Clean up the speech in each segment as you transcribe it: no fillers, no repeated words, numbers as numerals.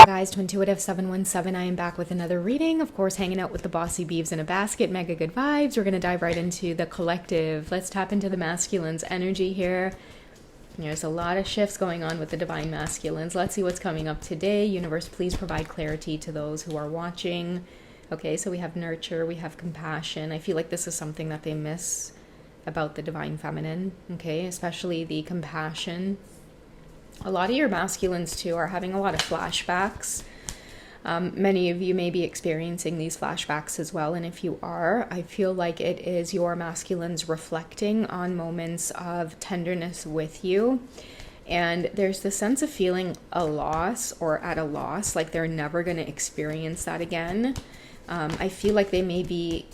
Guys, to Intuitive 717, I am back with another reading. Of course, hanging out with the bossy beeves in a basket, mega good vibes. We're going to dive right into the collective. Let's tap into the masculine's energy here. There's a lot of shifts going on with the divine masculines. Let's see what's coming up today. Universe, please provide clarity to those who are watching. Okay, so we have nurture, we have compassion. I feel like this is something that they miss about the divine feminine, okay, especially the compassion. A lot of your masculines too are having a lot of flashbacks. Many of you may be experiencing these flashbacks as well, and if you are, I feel like it is your masculines reflecting on moments of tenderness with you. And there's the sense of feeling a loss or at a loss, like they're never going to experience that again. I feel like they may be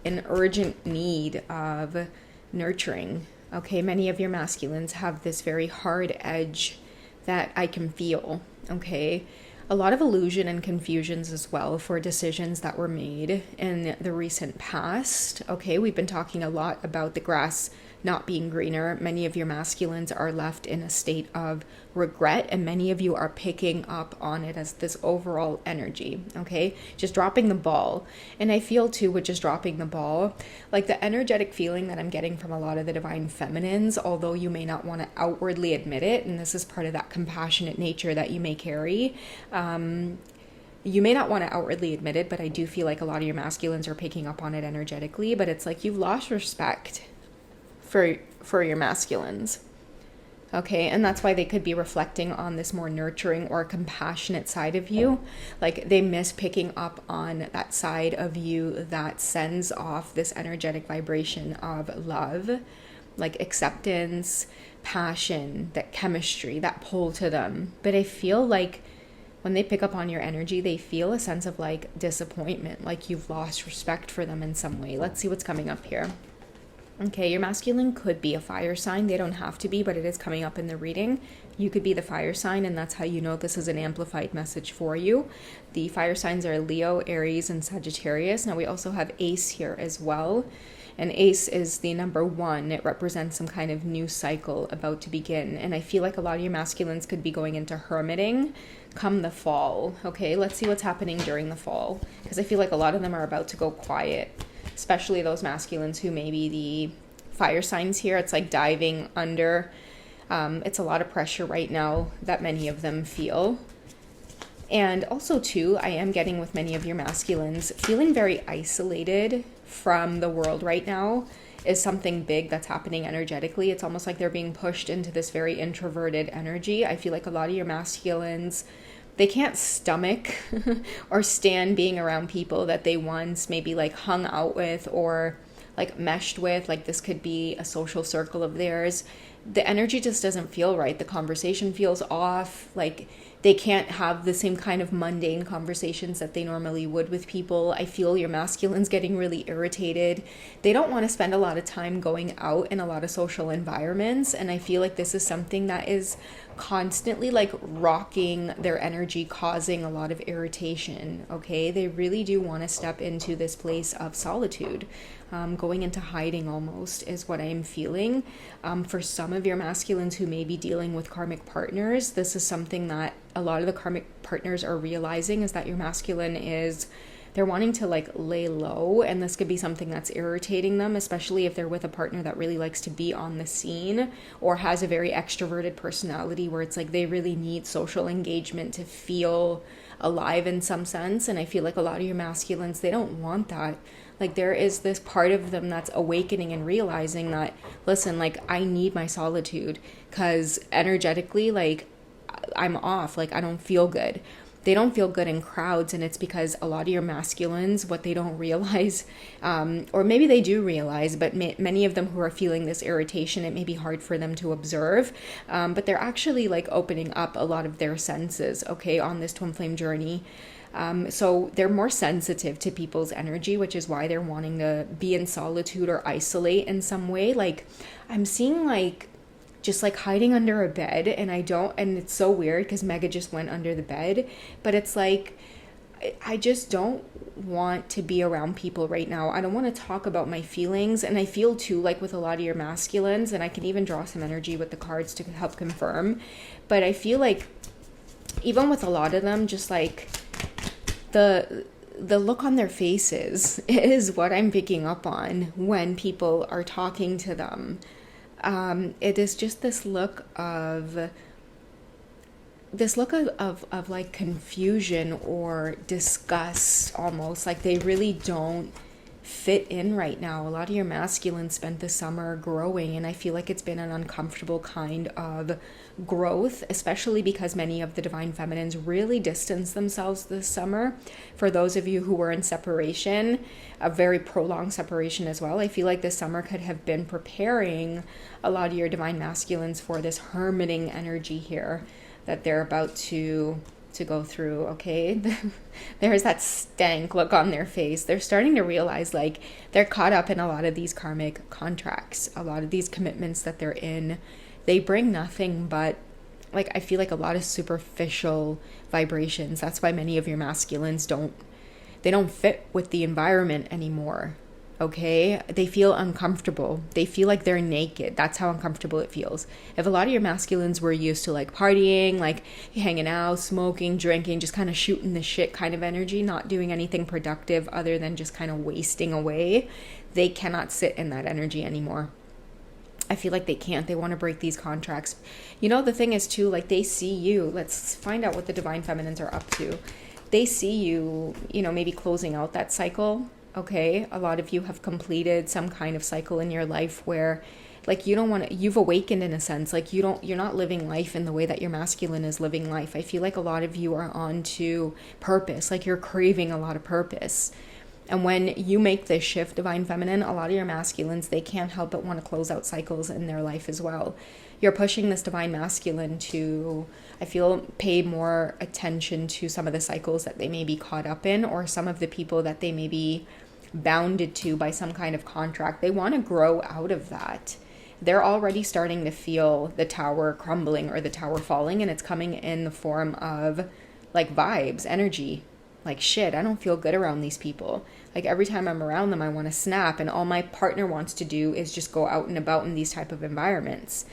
in urgent need of nurturing. Okay, many of your masculines have this very hard edge that I can feel. Okay, a lot of illusion and confusions as well for decisions that were made in the recent past. Okay, we've been talking a lot about the grass not being greener. Many of your masculines are left in a state of regret, and many of you are picking up on it as this overall energy, okay? Just dropping the ball. And I feel too with just dropping the ball, like the energetic feeling that I'm getting from a lot of the divine feminines, although you may not want to outwardly admit it, and this is part of that compassionate nature that you may carry. You may not want to outwardly admit it, but I do feel like a lot of your masculines are picking up on it energetically, but it's like you've lost respect for your masculines. Okay, and that's why they could be reflecting on this more nurturing or compassionate side of you. Like they miss picking up on that side of you that sends off this energetic vibration of love, like acceptance, passion, that chemistry, that pull to them. But I feel like when they pick up on your energy, they feel a sense of like disappointment, like you've lost respect for them in some way. Let's see what's coming up here. Okay, your masculine could be a fire sign. They don't have to be, but it is coming up in the reading. You could be the fire sign, and that's how you know this is an amplified message for you. The fire signs are Leo, Aries, and Sagittarius. Now we also have Ace here as well. And Ace is the number 1. It represents some kind of new cycle about to begin. And I feel like a lot of your masculines could be going into hermiting come the fall. Okay, let's see what's happening during the fall, because I feel like a lot of them are about to go quiet, especially those masculines who may be the fire signs here. It's like diving under. It's a lot of pressure right now that many of them feel. And also too, I am getting with many of your masculines feeling very isolated from the world right now is something big that's happening energetically. It's almost like they're being pushed into this very introverted energy. I feel like a lot of your masculines, they can't stomach or stand being around people that they once maybe like hung out with or like meshed with. Like this could be a social circle of theirs. The energy just doesn't feel right. The conversation feels off. Like they can't have the same kind of mundane conversations that they normally would with people. I feel your masculines getting really irritated. They don't want to spend a lot of time going out in a lot of social environments. And I feel like this is something that is constantly like rocking their energy, causing a lot of irritation. Okay, they really do want to step into this place of solitude. Going into hiding almost is what I'm feeling. For some of your masculines who may be dealing with karmic partners, this is something that a lot of the karmic partners are realizing, is that your masculine is, they're wanting to like lay low, and this could be something that's irritating them, especially if they're with a partner that really likes to be on the scene or has a very extroverted personality where it's like they really need social engagement to feel alive in some sense. And I feel like a lot of your masculines, they don't want that. Like there is this part of them that's awakening and realizing that, listen, like I need my solitude because energetically, like I'm off, like I don't feel good. They don't feel good in crowds, and it's because a lot of your masculines, what they don't realize, or maybe they do realize, but many of them who are feeling this irritation, it may be hard for them to observe, but they're actually like opening up a lot of their senses, okay, on this twin flame journey. So they're more sensitive to people's energy, which is why they're wanting to be in solitude or isolate in some way. Like I'm seeing like just like hiding under a bed, and it's so weird because Mega just went under the bed, but it's like I just don't want to be around people right now. I don't want to talk about my feelings. And I feel too, like with a lot of your masculines, and I can even draw some energy with the cards to help confirm. But I feel like even with a lot of them, just like the look on their faces is what I'm picking up on when people are talking to them. It is just this look of like confusion or disgust, almost like they really don't fit in right now. A lot of your masculines spent the summer growing, and I feel like it's been an uncomfortable kind of growth, especially because many of the divine feminines really distanced themselves this summer. For those of you who were in separation, a very prolonged separation as well, I feel like this summer could have been preparing a lot of your divine masculines for this hermiting energy here that they're about to go through. Okay, there's that stank look on their face. They're starting to realize like they're caught up in a lot of these karmic contracts, a lot of these commitments that they're in. They bring nothing but, like, I feel like a lot of superficial vibrations. That's why many of your masculines don't fit with the environment anymore. Okay, they feel uncomfortable. They feel like they're naked. That's how uncomfortable it feels. If a lot of your masculines were used to like partying, like hanging out, smoking, drinking, just kind of shooting the shit kind of energy, not doing anything productive other than just kind of wasting away, they cannot sit in that energy anymore. I feel like they can't. They want to break these contracts. You know, the thing is too, like they see you. Let's find out what the divine feminines are up to. They see you, you know, maybe closing out that cycle. Okay, a lot of you have completed some kind of cycle in your life where like you don't want to, you've awakened in a sense, like you're not living life in the way that your masculine is living life. I feel like a lot of you are on to purpose, like you're craving a lot of purpose. And when you make this shift, divine feminine, a lot of your masculines, they can't help but want to close out cycles in their life as well. You're pushing this divine masculine to, I feel, pay more attention to some of the cycles that they may be caught up in, or some of the people that they may be bounded to by some kind of contract. They want to grow out of that. They're already starting to feel the tower crumbling or the tower falling, and it's coming in the form of like vibes, energy. Like, shit, I don't feel good around these people. Like every time I'm around them, I want to snap, and all my partner wants to do is just go out and about in these type of environments.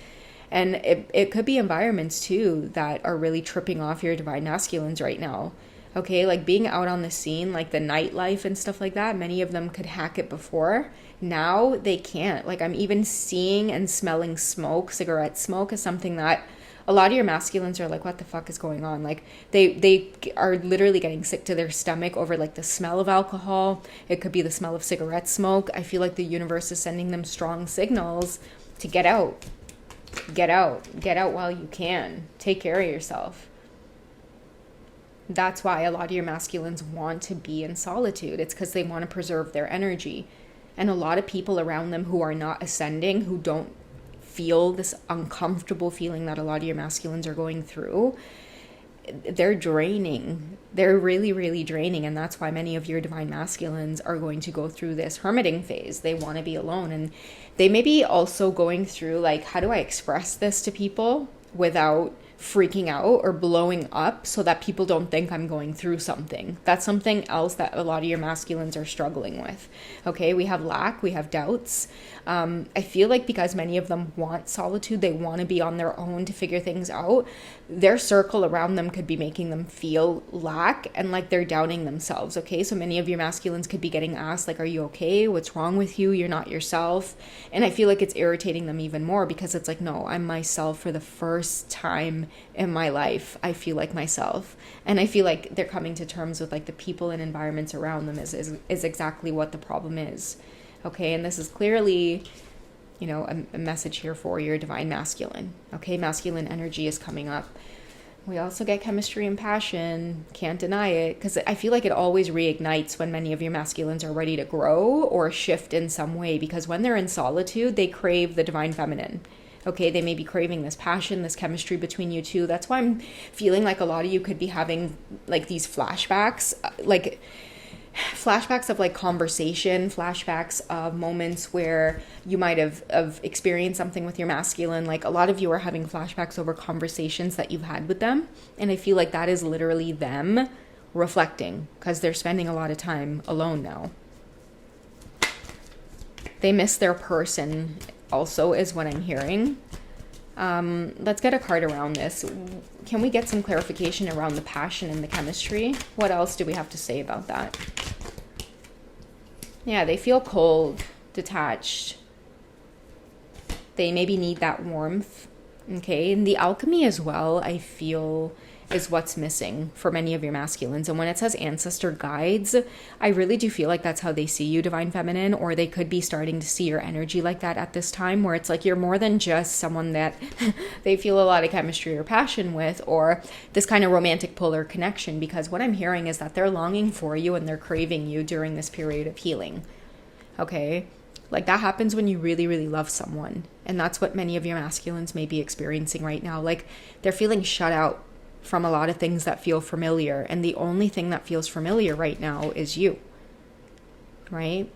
And it could be environments too that are really tripping off your divine masculines right now. Okay, like being out on the scene, like the nightlife and stuff like that, many of them could hack it before. Now they can't. Like I'm even seeing and smelling smoke. Cigarette smoke is something that a lot of your masculines are like, what the fuck is going on? Like they are literally getting sick to their stomach over like the smell of alcohol. It could be the smell of cigarette smoke. I feel like the universe is sending them strong signals to get out. Get out while you can. Take care of yourself. That's why a lot of your masculines want to be in solitude. It's because they want to preserve their energy. And a lot of people around them who are not ascending, who don't feel this uncomfortable feeling that a lot of your masculines are going through, they're draining. They're really, really draining. And that's why many of your divine masculines are going to go through this hermiting phase. They want to be alone. And they may be also going through, like, how do I express this to people without freaking out or blowing up so that people don't think I'm going through something? That's something else that a lot of your masculines are struggling with. Okay, we have lack, we have doubts. I feel like because many of them want solitude, they want to be on their own to figure things out. Their circle around them could be making them feel lack and like they're doubting themselves. Okay, so many of your masculines could be getting asked like, are you okay? What's wrong with you? You're not yourself. And I feel like it's irritating them even more because it's like, no, I'm myself for the first time in my life. I feel like myself. And I feel like they're coming to terms with like the people and environments around them is exactly what the problem is. Okay, and this is clearly, you know, a message here for your divine masculine. Okay, masculine energy is coming up. We also get chemistry and passion. Can't deny it, because I feel like it always reignites when many of your masculines are ready to grow or shift in some way, because when they're in solitude, they crave the divine feminine. Okay, they may be craving this passion, this chemistry between you two. That's why I'm feeling like a lot of you could be having like these flashbacks, like flashbacks of like conversation, flashbacks of moments where you might have experienced something with your masculine. Like a lot of you are having flashbacks over conversations that you've had with them. And I feel like that is literally them reflecting because they're spending a lot of time alone now. They miss their person also is what I'm hearing. Let's get a card around this. Can we get some clarification around the passion and the chemistry? What else do we have to say about that? Yeah, they feel cold, detached. They maybe need that warmth. Okay, and the alchemy as well, I feel, is what's missing for many of your masculines. And when it says ancestor guides, I really do feel like that's how they see you, Divine Feminine, or they could be starting to see your energy like that at this time, where it's like you're more than just someone that they feel a lot of chemistry or passion with, or this kind of romantic polar connection, because what I'm hearing is that they're longing for you and they're craving you during this period of healing. Okay? Like that happens when you really, really love someone. And that's what many of your masculines may be experiencing right now. Like they're feeling shut out from a lot of things that feel familiar. And the only thing that feels familiar right now is you. Right?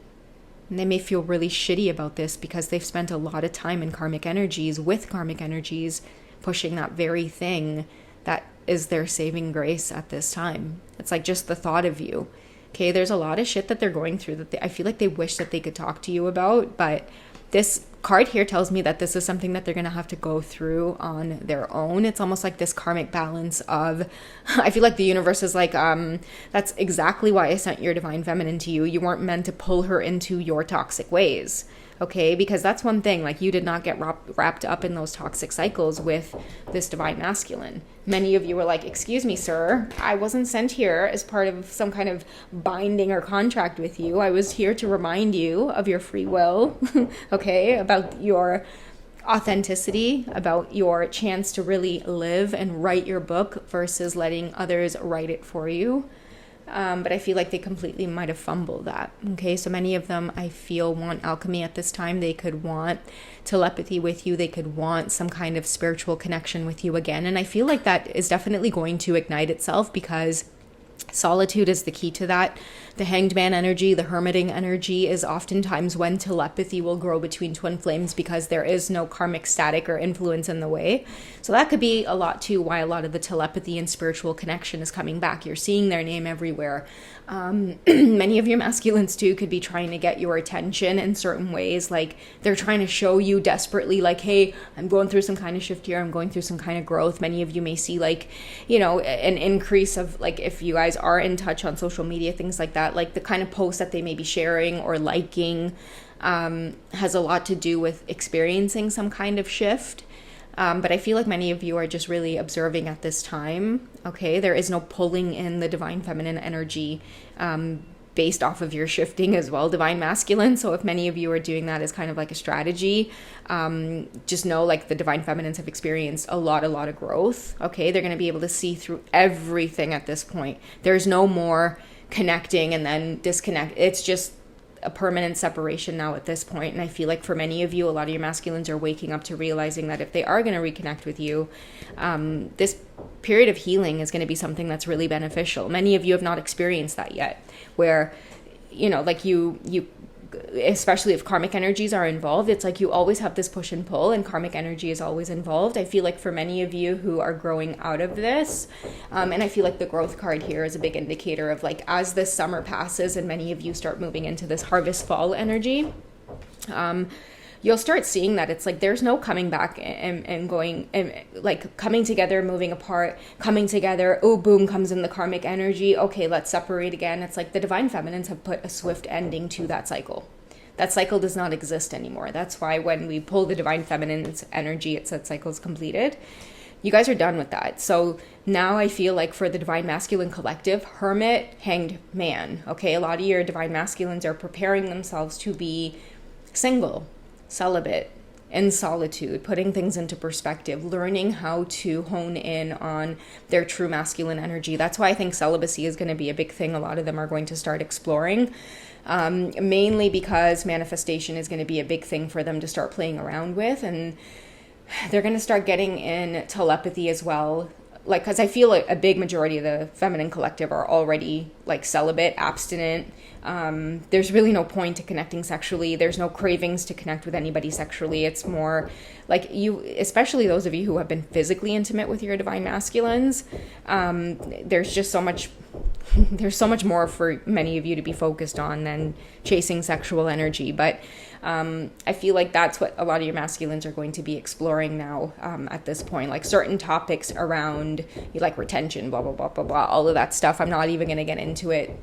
And they may feel really shitty about this because they've spent a lot of time in karmic energies with karmic energies pushing that very thing that is their saving grace at this time. It's like just the thought of you. Okay, there's a lot of shit that they're going through that I feel like they wish that they could talk to you about, but this card here tells me that this is something that they're going to have to go through on their own. It's almost like this karmic balance of, I feel like the universe is like, that's exactly why I sent your Divine Feminine to you. You weren't meant to pull her into your toxic ways. Okay, because that's one thing, like you did not get wrapped up in those toxic cycles with this Divine Masculine. Many of you were like, excuse me, sir, I wasn't sent here as part of some kind of binding or contract with you. I was here to remind you of your free will, okay, about your authenticity, about your chance to really live and write your book versus letting others write it for you. But I feel like they completely might have fumbled that. Okay, so many of them I feel want alchemy at this time. They could want telepathy with you. They could want some kind of spiritual connection with you again. And I feel like that is definitely going to ignite itself because solitude is the key to that. The hanged man energy, the hermiting energy is oftentimes when telepathy will grow between twin flames because there is no karmic static or influence in the way. So that could be a lot too why a lot of the telepathy and spiritual connection is coming back. You're seeing their name everywhere. Many of your masculines too could be trying to get your attention in certain ways. Like they're trying to show you desperately like, hey, I'm going through some kind of shift here. I'm going through some kind of growth. Many of you may see like, you know, an increase of like, if you guys are in touch on social media, things like that, like the kind of posts that they may be sharing or liking has a lot to do with experiencing some kind of shift. But I feel like many of you are just really observing at this time. Okay, there is no pulling in the Divine Feminine energy based off of your shifting as well, Divine Masculine. So if many of you are doing that as kind of like a strategy, just know like the Divine Feminines have experienced a lot of growth. Okay, they're going to be able to see through everything at this point. There's no more connecting and then disconnect. It's just a permanent separation now at this point. And I feel like for many of you, a lot of your masculines are waking up to realizing that if they are going to reconnect with you, this period of healing is going to be something that's really beneficial. Many of you have not experienced that yet, where, you know, like you especially if karmic energies are involved, it's like you always have this push and pull and karmic energy is always involved. I feel like for many of you who are growing out of this, and I feel like the growth card here is a big indicator of like as this summer passes and many of you start moving into this harvest fall energy, you'll start seeing that it's like there's no coming back and going and like coming together, moving apart, coming together. Oh, boom, comes in the karmic energy. Okay, let's separate again. It's like the Divine Feminines have put a swift ending to that cycle. That cycle does not exist anymore. That's why when we pull the Divine Feminine's energy, it said cycle's completed. You guys are done with that. So now I feel like for the Divine Masculine collective, Hermit, Hanged Man. Okay, a lot of your Divine Masculines are preparing themselves to be single, celibate, in solitude, putting things into perspective, learning how to hone in on their true masculine energy. That's why I think celibacy is going to be a big thing a lot of them are going to start exploring, mainly because manifestation is going to be a big thing for them to start playing around with, and they're going to start getting in telepathy as well. Like, because I feel like a big majority of the feminine collective are already like celibate, abstinent. There's really no point to connecting sexually. There's no cravings to connect with anybody sexually. It's more like you, especially those of you who have been physically intimate with your Divine Masculines, there's just so much there's so much more for many of you to be focused on than chasing sexual energy. But I feel like that's what a lot of your masculines are going to be exploring now at this point, like certain topics around like retention, blah, blah, blah, blah, blah, all of that stuff. I'm not even going to get into it.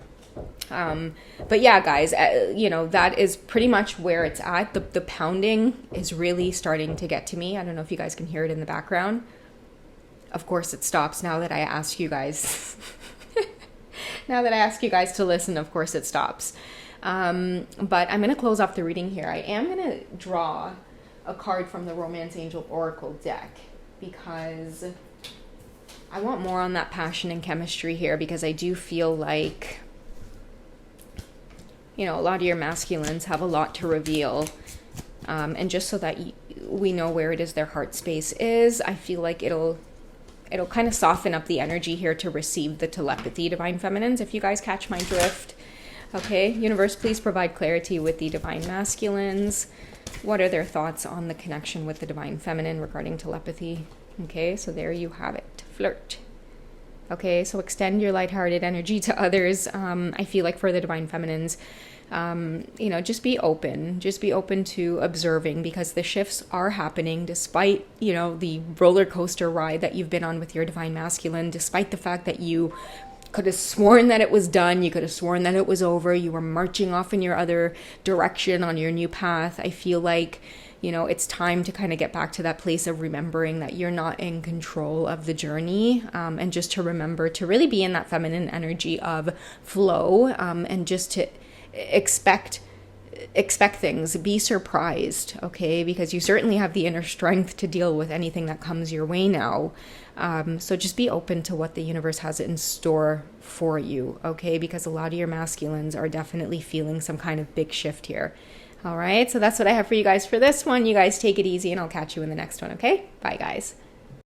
But yeah, guys, you know, that is pretty much where it's at. The pounding is really starting to get to me. I don't know if you guys can hear it in the background. Of course, it stops now that I ask you guys. Now that I ask you guys to listen, of course it stops. But I'm going to close off the reading here. I am going to draw a card from the Romance Angel Oracle deck because I want more on that passion and chemistry here, because I do feel like, you know, a lot of your masculines have a lot to reveal. And just so that we know where it is their heart space is, I feel like it'll kind of soften up the energy here to receive the telepathy, Divine Feminines, if you guys catch my drift. Okay, universe, please provide clarity with the Divine Masculines. What are their thoughts on the connection with the Divine Feminine regarding telepathy? Okay, so there you have it. Flirt. Okay, so extend your lighthearted energy to others. I feel like for the Divine Feminines, you know, just be open. Just be open to observing, because the shifts are happening despite, you know, the roller coaster ride that you've been on with your Divine Masculine, despite the fact that you could have sworn that it was done. You could have sworn that it was over. You were marching off in your other direction on your new path. I feel like, you know, it's time to kind of get back to that place of remembering that you're not in control of the journey, and just to remember to really be in that feminine energy of flow, and just to expect things, be surprised, okay? Because you certainly have the inner strength to deal with anything that comes your way now. So just be open to what the universe has in store for you, okay? Because a lot of your masculines are definitely feeling some kind of big shift here. All right, so that's what I have for you guys for this one. You guys take it easy, and I'll catch you in the next one, okay? Bye, guys.